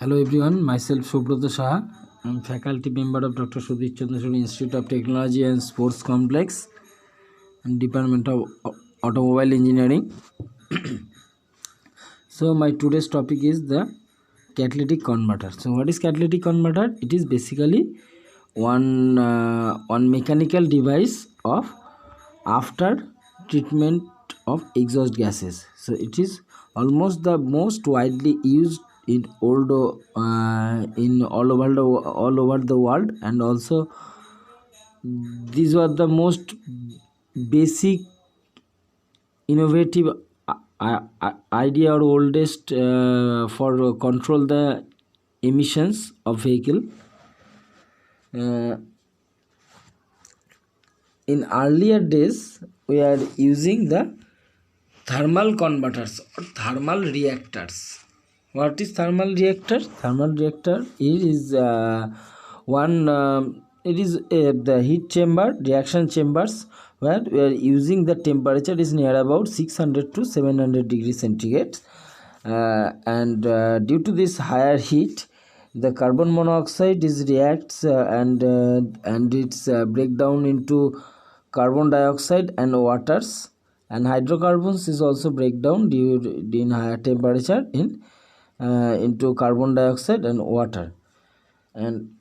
Hello everyone, myself Subrata Saha. I'm faculty member of Dr. Sudhir Chandrasekhar Institute of Technology and Sports Complex and Department of Automobile Engineering. So my today's topic is the catalytic converter. So what is catalytic converter? It is basically one mechanical device of after treatment of exhaust gases. So it is almost the most widely used in in all over the world, and also these were the most basic innovative idea or oldest for control the emissions of vehicle. In earlier days we are using the thermal converters or thermal reactors. What is thermal reactor? Thermal reactor is one it is the heat chamber, reaction chambers, where we are using the temperature is near about 600 to 700 degrees centigrade, and due to this higher heat the carbon monoxide is reacts and it's breakdown into carbon dioxide and waters, and hydrocarbons is also breakdown due in higher temperature into carbon dioxide and water. And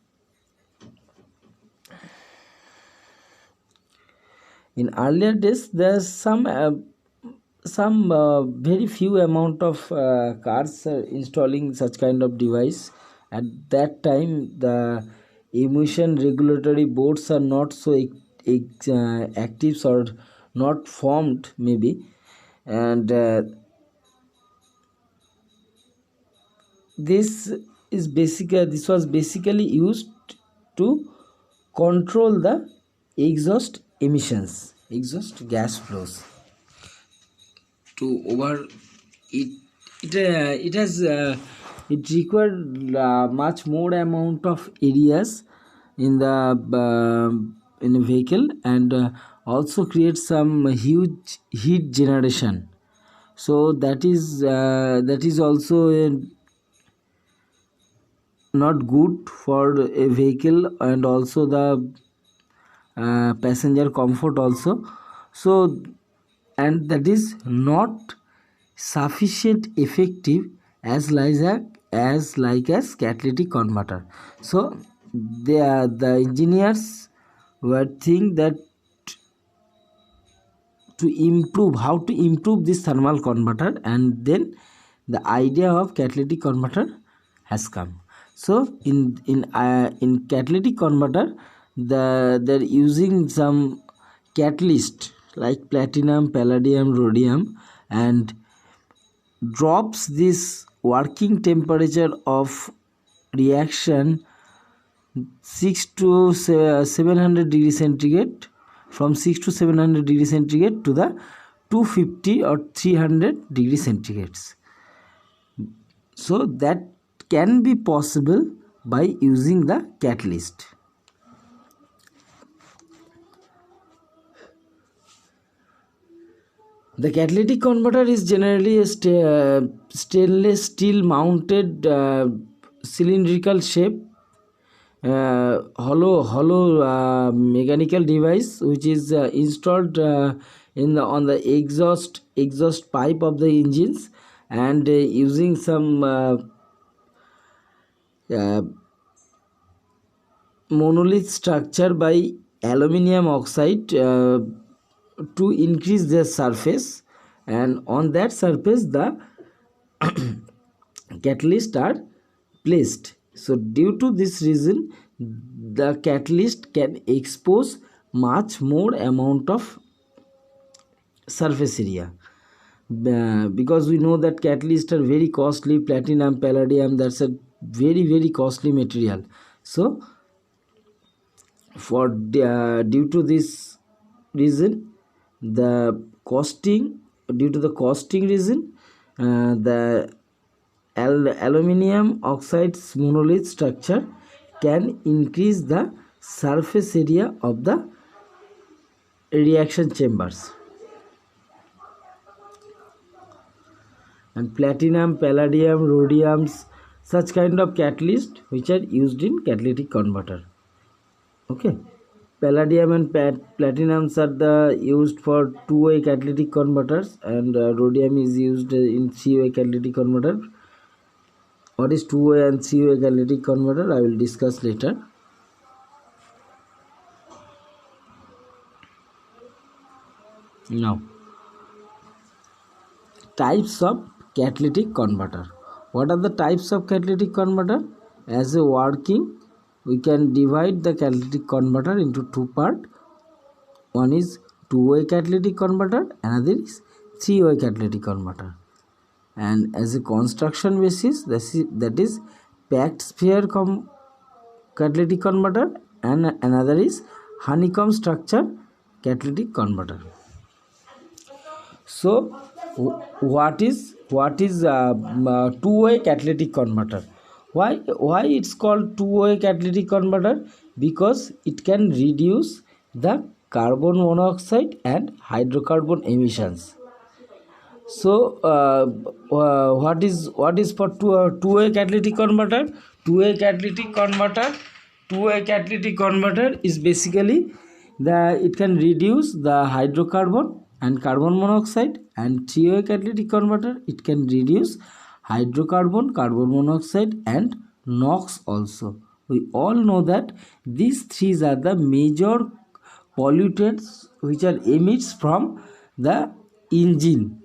in earlier days there's some very few amount of cars installing such kind of device. At that time the emission regulatory boards are not so active or not formed maybe, and this this was basically used to control the exhaust emissions, exhaust gas flows to over it. It has it required much more amount of areas in the vehicle, and also create some huge heat generation. So that is also not good for a vehicle, and also the passenger comfort also. So, and that is not sufficient effective as as catalytic converter. So the engineers were think that to improve how to improve this thermal converter, and then the idea of catalytic converter has come. So in catalytic converter they're using some catalyst like platinum, palladium, rhodium, and drops this working temperature of reaction 6 to 700 degrees centigrade, from 6 to 700 degrees centigrade to the 250 or 300 degrees centigrades. So that can be possible by using the catalyst. The catalytic converter is generally a stainless steel mounted cylindrical shape hollow mechanical device which is installed on the exhaust pipe of the engines, and using some monolith structure by aluminium oxide to increase their surface, and on that surface the catalysts are placed. So due to this reason the catalyst can expose much more amount of surface area, because we know that catalysts are very costly. Platinum, palladium, that's a very costly material. So for due to this reason the costing due to the costing reason the aluminium oxide's monolith structure can increase the surface area of the reaction chambers. And platinum, palladium, rhodiums such kind of catalyst which are used in catalytic converter. Okay, palladium and platinums are the used for two-way catalytic converters, and rhodium is used in three-way catalytic converter. What is two-way and three-way catalytic converter, I will discuss later. Now, types of catalytic converter. What are the types of catalytic converter? As a working, we can divide the catalytic converter into two parts. One is two-way catalytic converter, another is three-way catalytic converter. And as a construction basis, that is packed sphere catalytic converter, and another is honeycomb structure catalytic converter. So what is two-way catalytic converter? Why it's called two-way catalytic converter? Because it can reduce the carbon monoxide and hydrocarbon emissions. So what is for two-way catalytic converter? Two-way catalytic converter is basically it can reduce the hydrocarbon and carbon monoxide, and three-way catalytic converter, it can reduce hydrocarbon, carbon monoxide and NOx also. We all know that these three are the major pollutants which are emits from the engine.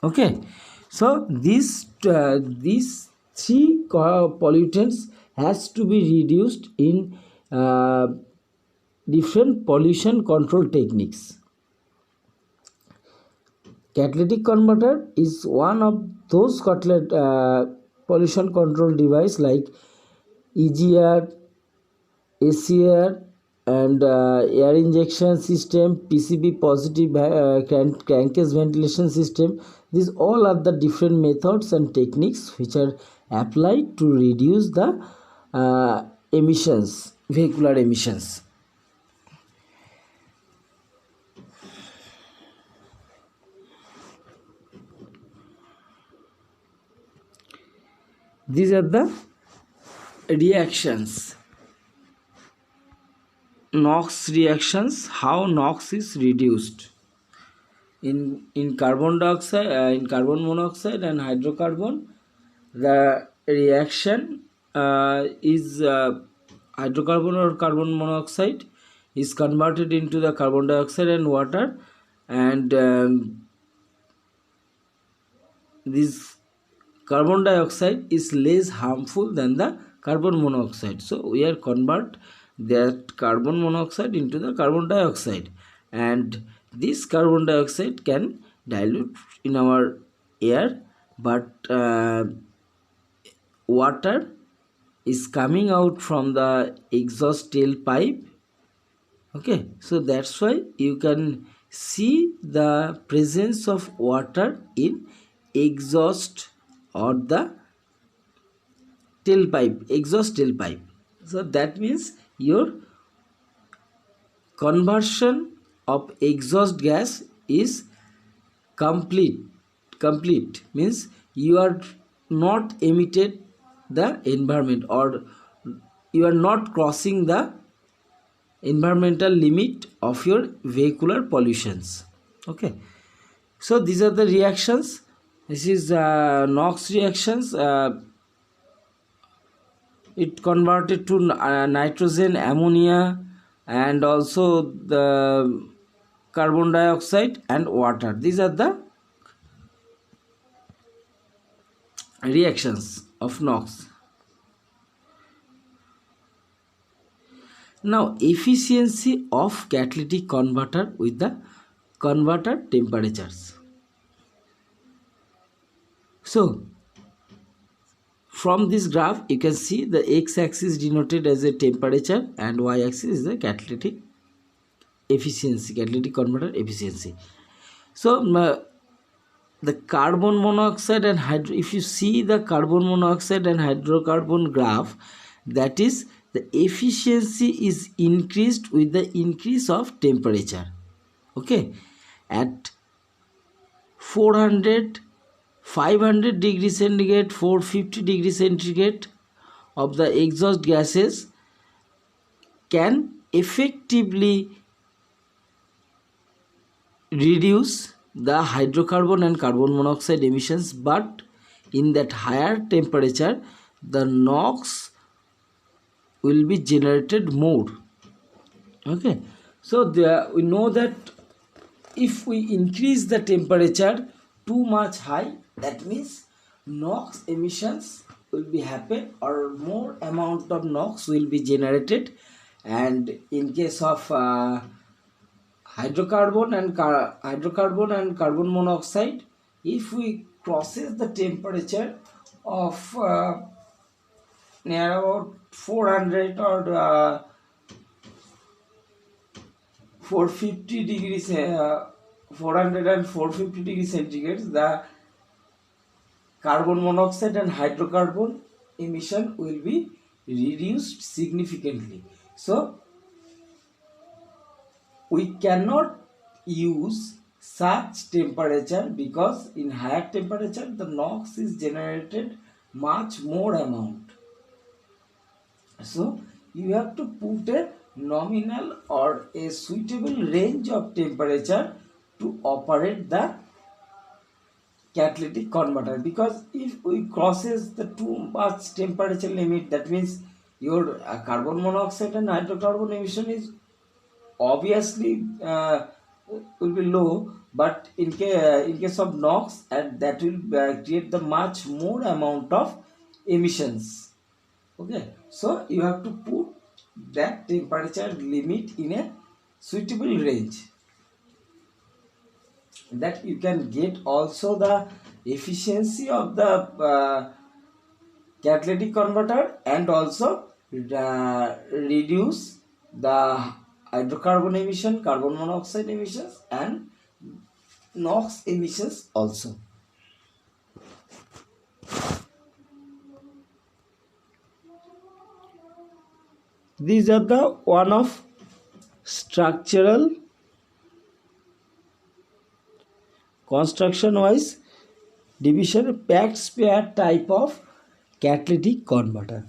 Okay, so these three pollutants has to be reduced in different pollution control techniques. Catalytic converter is one of those pollution control device like EGR, ACR and air injection system, PCB positive crankcase ventilation system. These all are the different methods and techniques which are applied to reduce the emissions, vehicular emissions. These are the reactions. NOx reactions, how NOx is reduced in carbon dioxide, in carbon monoxide and hydrocarbon. The reaction is hydrocarbon or carbon monoxide is converted into the carbon dioxide and water, and this carbon dioxide is less harmful than the carbon monoxide, so we are convert that carbon monoxide into the carbon dioxide, and this carbon dioxide can dilute in our air, but water is coming out from the exhaust tailpipe. Okay, so that's why you can see the presence of water in exhaust or the tailpipe, exhaust tailpipe. So that means your conversion of exhaust gas is complete means you are not emitted the environment, or you are not crossing the environmental limit of your vehicular pollutions. Okay, so these are the reactions. This is NOx reactions. It converted to nitrogen, ammonia and also the carbon dioxide and water. These are the reactions of NOx. Now, efficiency of catalytic converter with the converter temperatures. So from this graph you can see the x-axis denoted as a temperature and y-axis is the catalytic efficiency, catalytic converter efficiency. So the carbon monoxide and if you see the carbon monoxide and hydrocarbon graph, that is the efficiency is increased with the increase of temperature. Okay, at 400 500 degree centigrade, 450 degree centigrade of the exhaust gases can effectively reduce the hydrocarbon and carbon monoxide emissions, but in that higher temperature the NOx will be generated more. Okay, so we know that if we increase the temperature too much high, that means NOx emissions will be happen, or more amount of NOx will be generated. And in case of hydrocarbon and carbon monoxide, if we crosses the temperature of near about 400 or 450 degrees 400 and 450 degrees centigrade, the carbon monoxide and hydrocarbon emission will be reduced significantly. So we cannot use such temperature, because in higher temperature the NOx is generated much more amount. So you have to put a nominal or a suitable range of temperature to operate the catalytic converter, because if we crosses the too much temperature limit, that means your carbon monoxide and hydrocarbon emission is obviously will be low, but in case of NOx, and that will create the much more amount of emissions. Okay, so you have to put that temperature limit in a suitable range, that you can get also the efficiency of the catalytic converter, and also reduce the hydrocarbon emission, carbon monoxide emissions, and NOx emissions also. These are the one of structural construction wise division packed spare type of catalytic converter.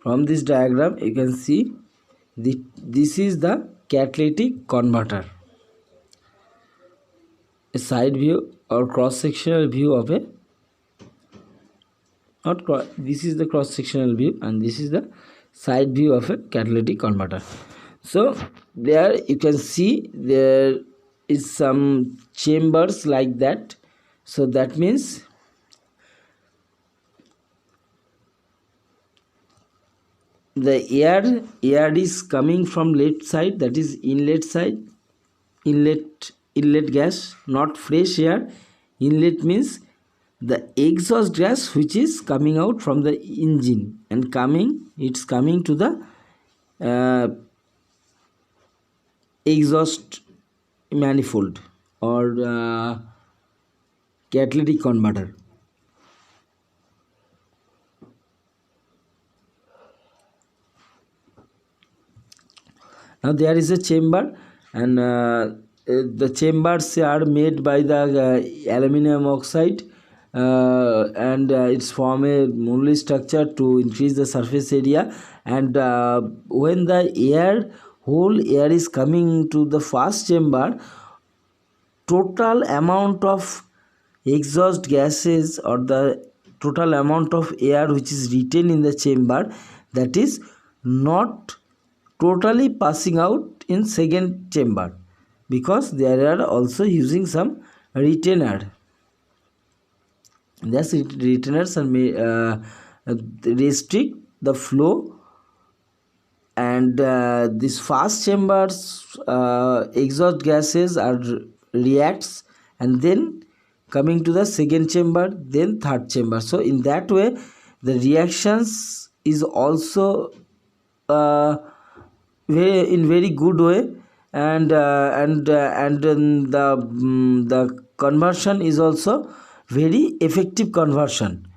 From this diagram you can see this is the catalytic converter, a side view or cross sectional view of a this is the cross sectional view, and this is the side view of a catalytic converter. So there you can see there is some chambers like that. So that means the air is coming from left side, that is inlet side, inlet gas, not fresh air. Inlet means the exhaust gas which is coming out from the engine and it's coming to the exhaust manifold or catalytic converter. Now there is a chamber, and the chambers are made by the aluminum oxide, and it's form a modular structure to increase the surface area. And when the whole air is coming to the first chamber, total amount of exhaust gases or the total amount of air which is retained in the chamber, that is not totally passing out in second chamber, because there are also using some retainer. Thus retainers are restrict the flow, and this fast chambers exhaust gases are reacts, and then coming to the second chamber, then third chamber. So in that way the reactions is also very good way, and the conversion is also very effective conversion.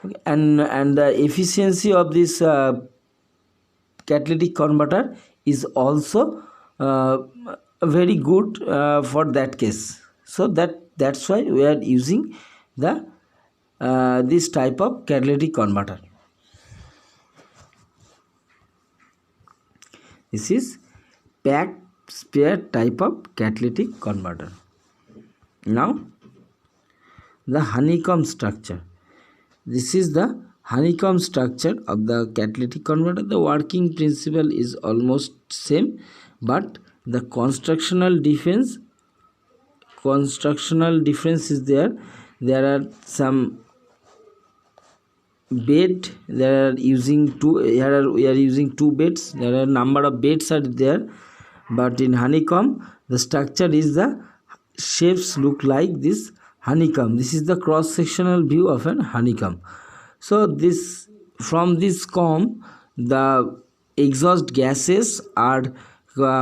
Okay. And the efficiency of this catalytic converter is also very good for that case. So that's why we are using the this type of catalytic converter. This is packed sphere type of catalytic converter. Now the honeycomb structure. This is the honeycomb structure of the catalytic converter. The working principle is almost same, but the constructional difference is there. There are some bed. There are using two. Here we are using two beds. There are number of beds are there, but in honeycomb the structure is the shapes look like this honeycomb. This is the cross sectional view of an honeycomb. So this, from this comb the exhaust gases are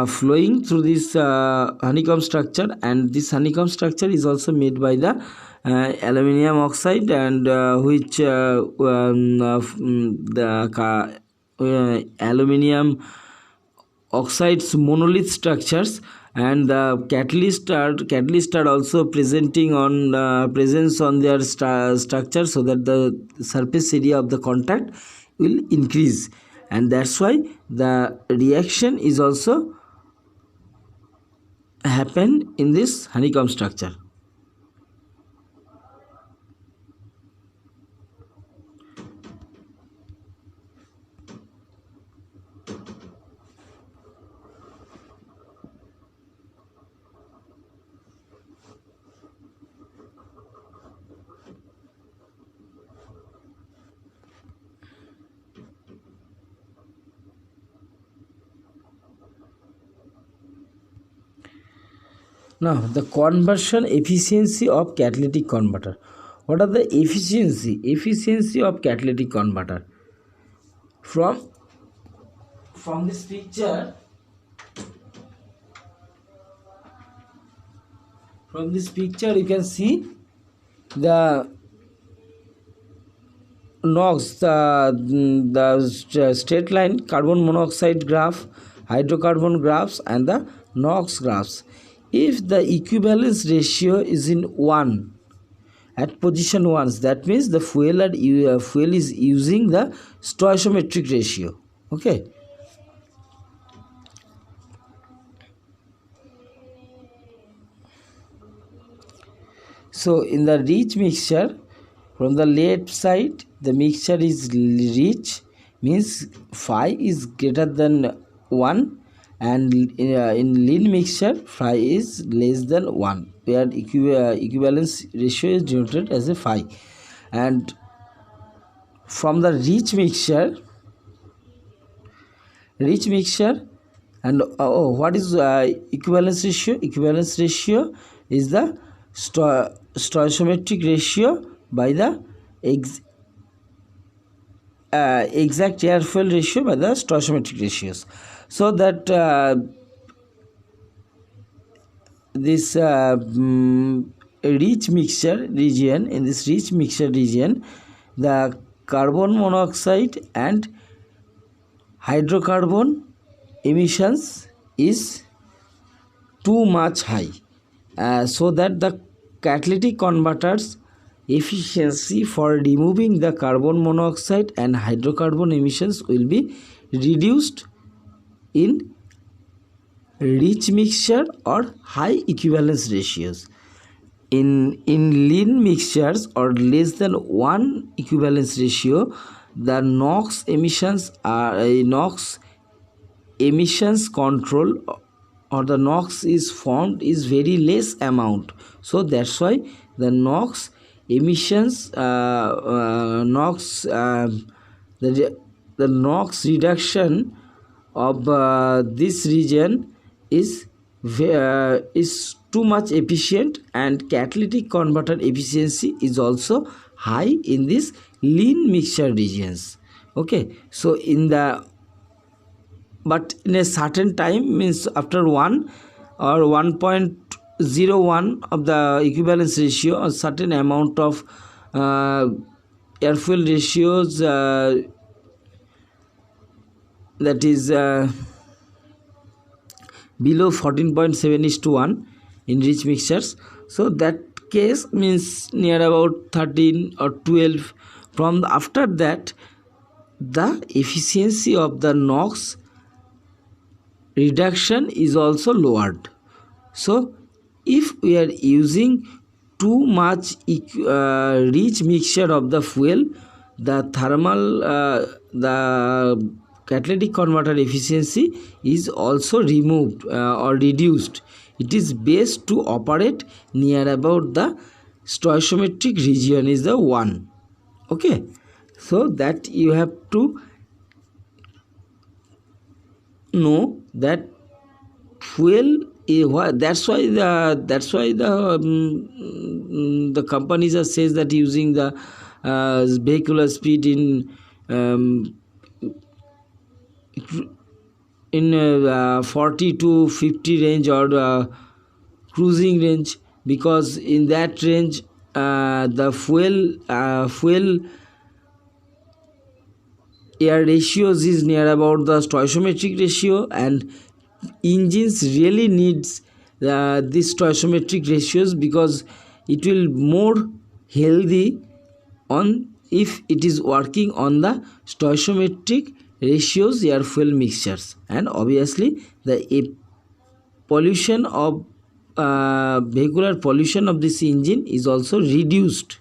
flowing through this honeycomb structure, and this honeycomb structure is also made by the aluminum oxide, and which the aluminum oxides monolith structures, and the catalyst are also presenting on presence on their structure, so that the surface area of the contact will increase, and that's why the reaction is also happen in this honeycomb structure. Now the conversion efficiency of catalytic converter. What are the efficiency of catalytic converter? From this picture, you can see the NOx, the straight line carbon monoxide graph, hydrocarbon graphs, and the NOx graphs. If the equivalence ratio is in 1 at position 1, that means the fuel is using the stoichiometric ratio. Okay. So in the rich mixture, from the left side the mixture is rich, means phi is greater than 1, and in lean mixture phi is less than 1, where equivalence ratio is denoted as a phi. And from the rich mixture, and what is equivalence ratio? Equivalence ratio is the stoichiometric ratio by the exact air fuel ratio by the stoichiometric ratios. So that this rich mixture region, in this rich mixture region, the carbon monoxide and hydrocarbon emissions is too much high, so that the catalytic converters efficiency for removing the carbon monoxide and hydrocarbon emissions will be reduced in rich mixture or high equivalence ratios. In lean mixtures or less than 1 equivalence ratio, the NOx emissions control, or the NOx is formed is very less amount. So that's why the NOx emissions, the NOx reduction of this region is too much efficient, and catalytic converter efficiency is also high in this lean mixture regions. Okay, so but in a certain time, means after 1 or 1.01 of the equivalence ratio, a certain amount of air fuel ratios, that is below 14.7:1 in rich mixtures. So that case means near about 13 or 12. From after that, the efficiency of the NOx reduction is also lowered. So if we are using too much rich mixture of the fuel, the thermal the catalytic converter efficiency is also removed or reduced. It is best to operate near about the stoichiometric region is the 1. Okay, so that you have to know that fuel is that's why the companies are says that using the vehicular speed in 40 to 50 range or cruising range, because in that range the fuel air ratios is near about the stoichiometric ratio, and engines really needs these stoichiometric ratios, because it will more healthy on if it is working on the stoichiometric ratios air fuel mixtures. And obviously the pollution of vehicular pollution of this engine is also reduced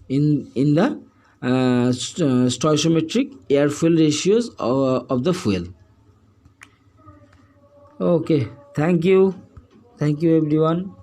in the stoichiometric air fuel ratios of the fuel. Okay, thank you everyone.